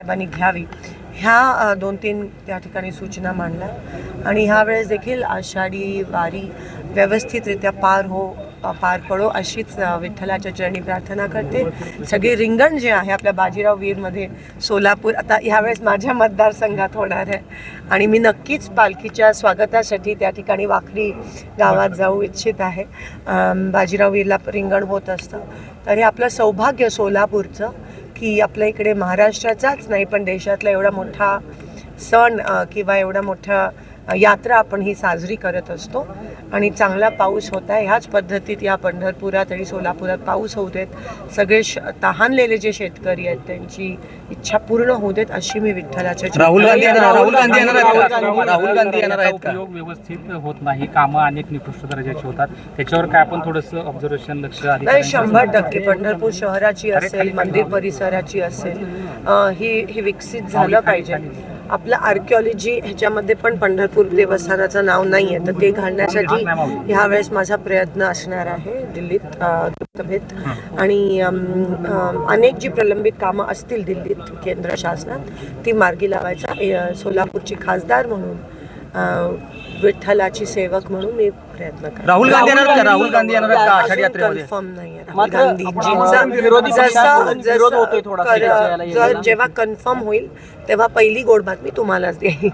साहेबांनी घ्यावी ह्या 2-3 त्या ठिकाणी सूचना मांडल्या आणि ह्या वेळेस देखील आषाढी वारी व्यवस्थितरित्या पार पडो अशीच विठ्ठलाच्या चरणी प्रार्थना करते. सगळे रिंगण जे आहे आपल्या बाजीराव वीरमध्ये सोलापूर आता ह्यावेळेस माझ्या मतदारसंघात होणार आहे आणि मी नक्कीच पालखीच्या स्वागतासाठी त्या ठिकाणी वाखरी गावात जाऊ इच्छित आहे. बाजीराव वीरला रिंगण होत असतं तर हे आपलं सौभाग्य सोलापूरचं की आपल्या इकडे महाराष्ट्राचाच नाही पण देशातला एवढा मोठा सण किंवा एवढा मोठा यात्रा आपण ही साजरी करत असतो आणि चांगला पाऊस होत आहे. ह्याच पद्धतीत या पंढरपुरात आणि सोलापुरात पाऊस होऊ देत. सगळे तहानलेले जे शेतकरी आहेत त्यांची इच्छा पूर्ण होऊ देत अशी मी विठ्ठलाच्या राहुल गांधी येणार आहेत का? उपयोग व्यवस्थित होत नाही, कामं अनेक निकृष्ट दर्जाची होतात. त्याच्यावर काय आपण थोडंसं ऑब्झर्वेशन लक्ष नाही 100% पंढरपूर शहराची असेल मंदिर परिसराची असेल ही विकसित झालं पाहिजे. आपलं आर्किओलॉजी ह्याच्यामध्ये पण पंढरपूर देवस्थानाचं नाव नाही आहे तर ते घालण्यासाठी ह्यावेळेस माझा प्रयत्न असणार आहे दिल्लीत लोकसभेत आणि अनेक जी प्रलंबित कामं असतील दिल्लीत केंद्र शासनात ती मार्गी लावायचा सोलापूरची खासदार म्हणून विठ्ठलाची सेवक म्हणून मी प्रयत्न करतो. राहुल गांधी येणार का? राहुल गांधी येणार आहेत का आषाढी यात्रेमध्ये? कन्फर्म नाही आहे. जेव्हा कन्फर्म होईल तेव्हा पहिली गोड बातमी तुम्हालाच देईल.